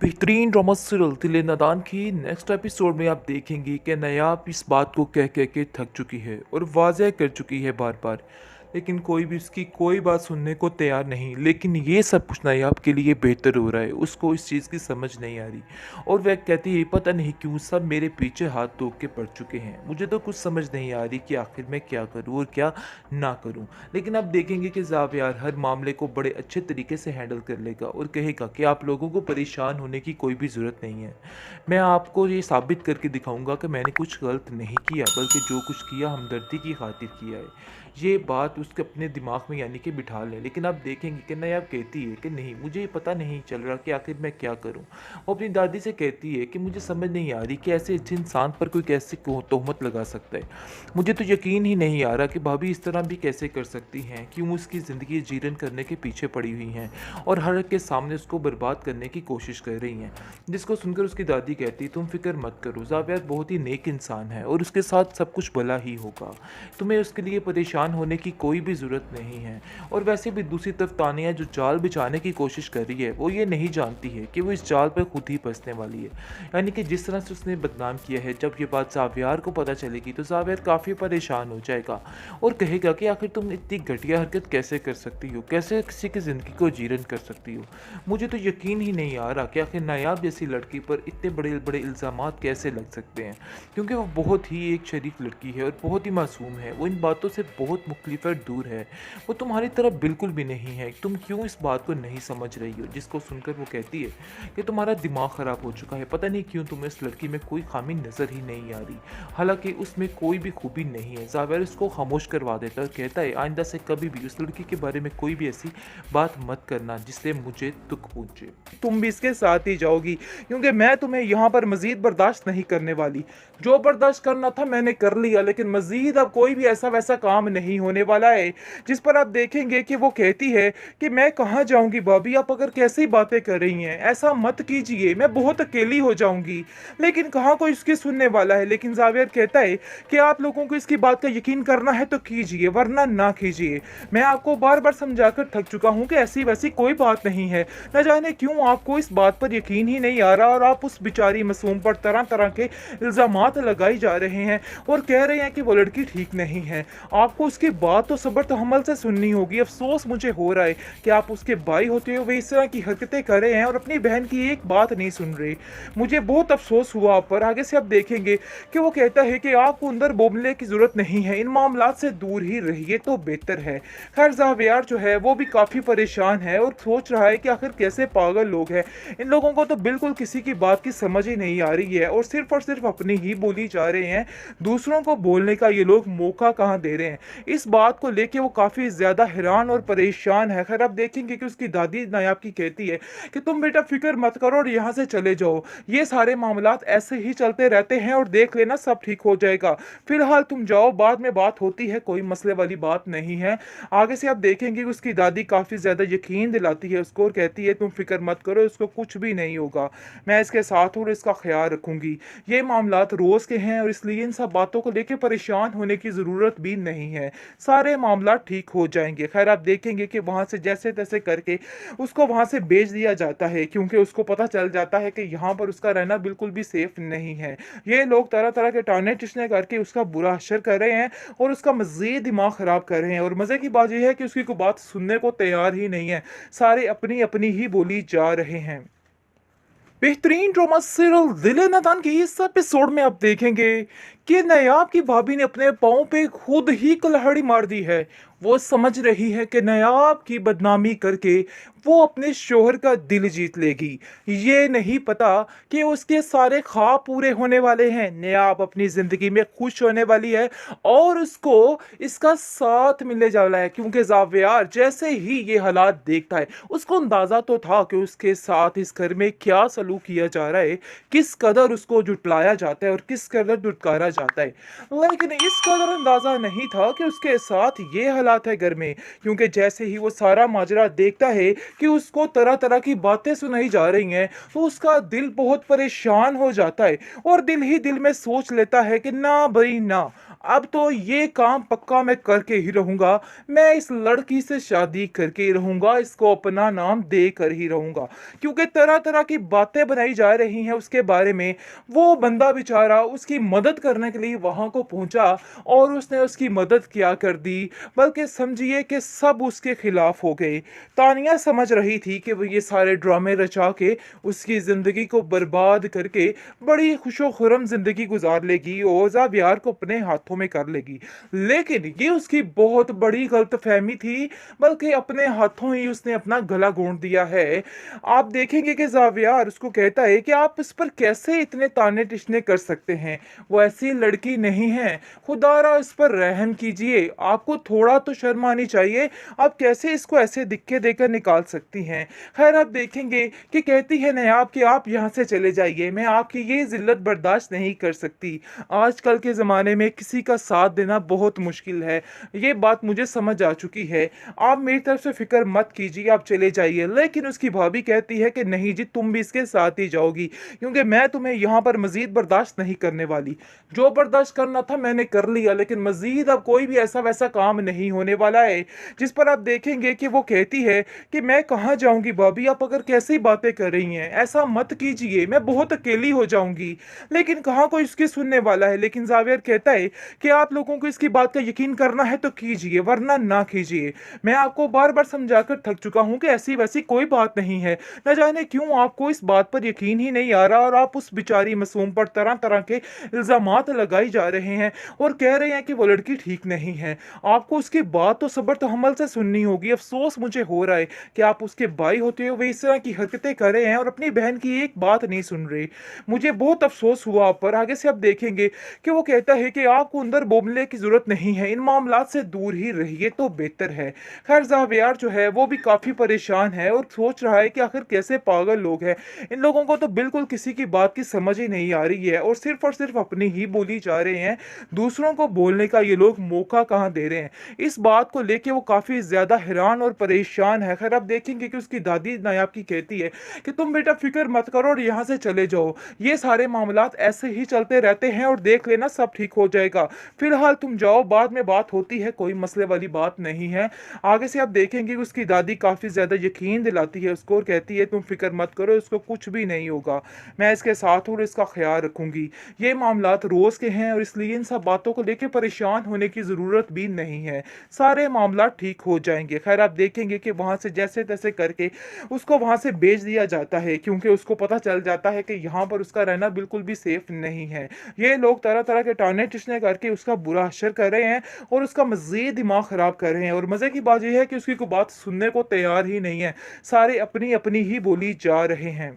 बेहतरीन drama serial दिल नादान की नेक्स्ट एपिसोड में आप देखेंगे कि नायाब इस बात को कह कह के थक चुकी है और वाज़ह कर चुकी है बार बार, लेकिन कोई भी उसकी कोई बात सुनने को तैयार नहीं। लेकिन ये सब कुछ नायाब के लिए बेहतर हो रहा है, उसको इस चीज़ की समझ नहीं आ रही और वह कहती है पता नहीं क्यों सब मेरे पीछे हाथ धो के पड़ चुके हैं, मुझे तो कुछ समझ नहीं आ रही कि आखिर मैं क्या करूँ और क्या ना करूँ। लेकिन अब देखेंगे कि ज़ावियार हर मामले को बड़े अच्छे तरीके से हैंडल कर लेगा और कहेगा कि आप लोगों को परेशान होने की कोई भी ज़रूरत नहीं है। मैं आपको ये साबित करके दिखाऊंगा कि मैंने कुछ गलत नहीं किया, बल्कि जो कुछ किया हमदर्दी की खातिर किया है। ये बात उसके अपने दिमाग में यानी कि बिठा लें। लेकिन आप देखेंगे कि नायाब कहती है कि नहीं, मुझे ये पता नहीं चल रहा कि आखिर मैं क्या करूं। वो अपनी दादी से कहती है कि मुझे समझ नहीं आ रही कि ऐसे अच्छे इंसान पर कोई कैसे तोहमत लगा सकता है। मुझे तो यकीन ही नहीं आ रहा कि भाभी इस तरह भी कैसे कर सकती हैं, क्यों उसकी ज़िंदगी जीवन करने के पीछे पड़ी हुई हैं और हर एक के सामने उसको बर्बाद करने की कोशिश कर रही हैं। जिसको सुनकर उसकी दादी कहती, तुम फिक्र मत करो, ज़ावियार बहुत ही नेक इंसान है और उसके साथ सब कुछ भला ही होगा। तुम्हें उसके लिए परेशान होने की कोई भी ज़रूरत नहीं है। और वैसे भी दूसरी तरफ तानिया जो जाल बिछाने की कोशिश कर रही है, वो ये नहीं जानती है कि वो इस जाल पर खुद ही फंसने वाली है। यानी कि जिस तरह से उसने बदनाम किया है, जब ये बात ज़ावियार को पता चलेगी तो ज़ावियार काफ़ी परेशान हो जाएगा और कहेगा कि आखिर तुम इतनी घटिया हरकत कैसे कर सकती हो, कैसे किसी की ज़िंदगी को जीर्ण कर सकती हो। मुझे तो यकीन ही नहीं आ रहा कि आखिर नायाब जैसी लड़की पर इतने बड़े बड़े इल्ज़ामात कैसे लग सकते हैं, क्योंकि वो बहुत ही एक शरीफ लड़की है और बहुत ही मासूम है। वो इन बातों से बहुत मुख्तलिफ और दूर है। वो तुम्हारी तरफ बिल्कुल भी नहीं है। तुम क्यों इस बात को नहीं समझ रही हो? जिसको सुनकर वो कहती है कि तुम्हारा दिमाग ख़राब हो चुका है, पता नहीं क्यों तुम्हें इस लड़की में कोई खामी नज़र ही नहीं आ रही, हालांकि उसमें कोई भी खूबी नहीं है। ज़ाविर उसको खामोश करवा देता है और कहता है आइंदा से कभी भी उस लड़की के बारे में कोई भी ऐसी बात मत करना जिससे मुझे दुख पहुंचे। तुम भी इसके साथ ही जाओगी, क्योंकि मैं तुम्हें यहाँ पर मजीद बर्दाश्त नहीं करने वाली। जो बर्दाश्त करना था मैंने कर लिया, लेकिन मजीद अब कोई भी ऐसा वैसा काम नहीं होने वाला है। जिस पर आप देखेंगे कि वो कहती है कि मैं कहाँ जाऊंगी भाभी, आप अगर कैसी बातें कर रही हैं, ऐसा मत कीजिए, मैं बहुत अकेली हो जाऊंगी। लेकिन कहाँ कोई इसकी सुनने वाला है। लेकिन जावियर कहता है कि आप लोगों को इसकी बात का यकीन करना है तो कीजिए, वरना ना कीजिए। मैं आपको बार बार समझाकर थक चुका हूँ कि ऐसी वैसी कोई बात नहीं है। न जाने क्यों आपको इस बात पर यकीन ही नहीं आ रहा और आप उस बेचारी मासूम पर तरह तरह के इल्ज़ामात लगाई जा रहे हैं और कह रहे हैं कि वो लड़की ठीक नहीं है। आपको उसकी बात तो सब्र तहम्मुल से सुननी होगी। अफसोस मुझे हो रहा है कि आप उसके भाई होते हुए इस तरह की हरकतें कर रहे हैं और अपनी बहन की एक बात नहीं सुन रहे। मुझे बहुत अफसोस हुआ आप पर। आगे से आप देखेंगे कि वो कहता है कि आपको अंदर बोलने की ज़रूरत नहीं है, इन मामलात से दूर ही रहिए तो बेहतर है। खैर ज़ावियार जो है वो भी काफ़ी परेशान है और सोच रहा है कि आखिर कैसे पागल लोग हैं। इन लोगों को तो बिल्कुल किसी की बात की समझ ही नहीं आ रही है और सिर्फ अपनी ही बोली जा रहे हैं। दूसरों को बोलने का ये लोग मौका कहाँ दे रहे हैं। इस बात को लेके वो काफ़ी ज़्यादा हैरान और परेशान है। खैर आप देखेंगे कि उसकी दादी नायाब की कहती है कि तुम बेटा फिक्र मत करो और यहाँ से चले जाओ, ये सारे मामलात ऐसे ही चलते रहते हैं और देख लेना सब ठीक हो जाएगा। फिलहाल तुम जाओ, बाद में बात होती है, कोई मसले वाली बात नहीं है। आगे से आप देखेंगे कि उसकी दादी काफ़ी ज़्यादा यकीन दिलाती है उसको और कहती है तुम फिक्र मत करो, इसको कुछ भी नहीं होगा, मैं इसके साथ हूँ और इसका ख्याल रखूंगी। ये मामलात रोज़ के हैं और इसलिए इन सब बातों को लेकर परेशान होने की ज़रूरत भी नहीं है, सारे मामलात ठीक हो जाएंगे। खैर आप देखेंगे कि वहाँ से जैसे तैसे करके उसको वहाँ से भेज दिया जाता है, क्योंकि उसको पता चल जाता है कि यहाँ पर उसका रहना बिल्कुल भी सेफ नहीं है। ये लोग तरह तरह के टाने टिशने करके उसका बुरा असर कर रहे हैं और उसका मज़ीद दिमाग ख़राब कर रहे हैं। और मज़े की बात यह है कि उसकी कोई बात सुनने को तैयार ही नहीं है, सारे अपनी अपनी ही बोली जा रहे हैं। बेहतरीन ड्रामा सीरियल दिल नादान के इस एपिसोड में आप देखेंगे कि नायाब की भाभी ने अपने पाँव पे खुद ही कुल्हाड़ी मार दी है। वो समझ रही है कि नायाब की बदनामी करके वो अपने शोहर का दिल जीत लेगी। ये नहीं पता कि उसके सारे ख्वाब पूरे होने वाले हैं, नायाब अपनी ज़िंदगी में खुश होने वाली है और उसको इसका साथ मिलने जा रहा है। क्योंकि ज़ावियार जैसे ही ये हालात देखता है, उसको अंदाज़ा तो था कि उसके साथ इस घर में क्या सलूक किया जा रहा है, किस कदर उसको जुटलाया जाता है और किस कदर दुटकारा जाता है। लेकिन इस कदर अंदाज़ा नहीं था कि उसके साथ ये हालात है घर में। क्योंकि जैसे ही वो सारा माजरा देखता है कि उसको तरह तरह की बातें सुनाई जा रही हैं, तो उसका दिल बहुत परेशान हो जाता है और दिल ही दिल में सोच लेता है कि ना भाई ना, अब तो ये काम पक्का मैं करके ही रहूँगा। मैं इस लड़की से शादी करके ही रहूँगा, इसको अपना नाम देकर ही रहूँगा। क्योंकि तरह-तरह की बातें बनाई जा रही हैं उसके बारे में। वो बंदा बेचारा उसकी मदद करने के लिए वहाँ को पहुँचा और उसने उसकी मदद क्या कर दी, बल्कि समझिए कि सब उसके खिलाफ हो गए। तानिया समझ रही थी कि वो ये सारे ड्रामे रचा के उसकी ज़िंदगी को बर्बाद करके बड़ी खुशो-खुर्रम ज़िंदगी गुज़ार लेगी और ज़ावियार को अपने हाथों में कर लेगी। लेकिन ये उसकी बहुत बड़ी गलतफ़हमी थी, बल्कि अपने हाथों ही उसने अपना गला घोंट दिया है। आप देखेंगे कि ज़ावियार उसको कहता है कि आप इस पर कैसे इतने ताने-तिश्ने कर सकते हैं? वो ऐसी लड़की नहीं है, खुदारा इस पर रहम कीजिए, आपको थोड़ा तो शर्म आनी चाहिए, आप कैसे इसको ऐसे धिक्के देकर निकाल सकती हैं? खैर आप देखेंगे कि कहती है नायाब कि आप यहाँ से चले जाइए, मैं आपकी ये ज़िल्लत बर्दाश्त नहीं कर सकती। आजकल के ज़माने में किसी का साथ देना बहुत मुश्किल है, ये बात मुझे समझ आ चुकी है। आप मेरी तरफ से फ़िक्र मत कीजिए, आप चले जाइए। लेकिन उसकी भाभी कहती है कि नहीं जी, तुम भी इसके साथ ही जाओगी, क्योंकि मैं तुम्हें यहाँ पर मज़ीद बर्दाश्त नहीं करने वाली। जो बर्दाश्त करना था मैंने कर लिया, लेकिन मज़ीद अब कोई भी ऐसा-वैसा काम नहीं होने वाला है। जिस पर आप देखेंगे कि वो कहती है कि मैं कहाँ जाऊँगी भाभी, आप अगर कैसी बातें कर रही हैं, ऐसा मत कीजिए, मैं बहुत अकेली हो जाऊँगी। लेकिन कहाँ कोई इसकी सुनने वाला है। लेकिन ज़ावियर कहता है कि आप लोगों को इसकी बात का यकीन करना है तो कीजिए, वरना ना कीजिए। मैं आपको बार-बार समझाकर थक चुका हूँ कि ऐसी-वैसी कोई बात नहीं है। न जाने क्यों आपको इस बात पर यकीन ही नहीं आ रहा और आप उस बेचारी मासूम पर तरह-तरह के इल्ज़ामात लगाए जा रहे हैं और कह रहे हैं कि वो लड़की ठीक नहीं है। आपको उसकी बात तो सब्र तहम्मुल से सुननी होगी। अफ़सोस मुझे हो रहा है कि आप उसके भाई होते हुए इस तरह की हरकतें कर रहे हैं और अपनी बहन की एक बात नहीं सुन रहे। मुझे बहुत अफ़सोस हुआ आप पर। आगे से आप देखेंगे कि वो कहता है कि आपको अंदर बोलने की ज़रूरत नहीं है, इन मामलात से दूर ही रहिए तो बेहतर है। खैर ज़ावियार जो है वो भी काफ़ी परेशान है और सोच रहा है कि आखिर कैसे पागल लोग हैं। इन लोगों को तो बिल्कुल किसी की बात की समझ ही नहीं आ रही है और सिर्फ अपनी ही बोली जा रहे हैं। दूसरों को बोलने का ये लोग मौका कहाँ दे रहे हैं। इस बात को लेके वो काफ़ी ज़्यादा हैरान और परेशान है। खैर आप देखेंगे कि उसकी दादी नायाब की कहती है कि तुम बेटा फ़िक्र मत करो और यहाँ से चले जाओ। ये सारे मामलात ऐसे ही चलते रहते हैं और देख लेना सब ठीक हो जाएगा। फ़िलहाल तुम जाओ, बाद में बात होती है, कोई मसले वाली बात नहीं है। आगे से आप देखेंगे कि उसकी दादी काफ़ी ज़्यादा यकीन दिलाती है उसको और कहती है तुम फ़िक्र मत करो, इसको कुछ भी नहीं होगा। मैं इसके साथ हूँ और इसका ख़्याल रखूँगी। ये मामलात रोज़ के हैं और इसलिए इन सब बातों को लेके परेशान होने की ज़रूरत भी नहीं है। सारे मामलात ठीक हो जाएँगे। ख़ैर आप देखेंगे कि वहाँ से जैसे-तैसे करके उसको वहाँ से भेज दिया जाता है, क्योंकि उसको पता चल जाता है कि यहाँ पर उसका रहना बिल्कुल भी सेफ़ नहीं है। ये लोग तरह-तरह के टाने-टिशने करके उसका बुरा असर कर रहे हैं और उसका मज़ीद दिमाग ख़राब कर रहे हैं और मज़े की बात ये है कि उसकी कोई बात सुनने को तैयार ही नहीं है। सारे अपनी-अपनी ही बोली जा रहे हैं।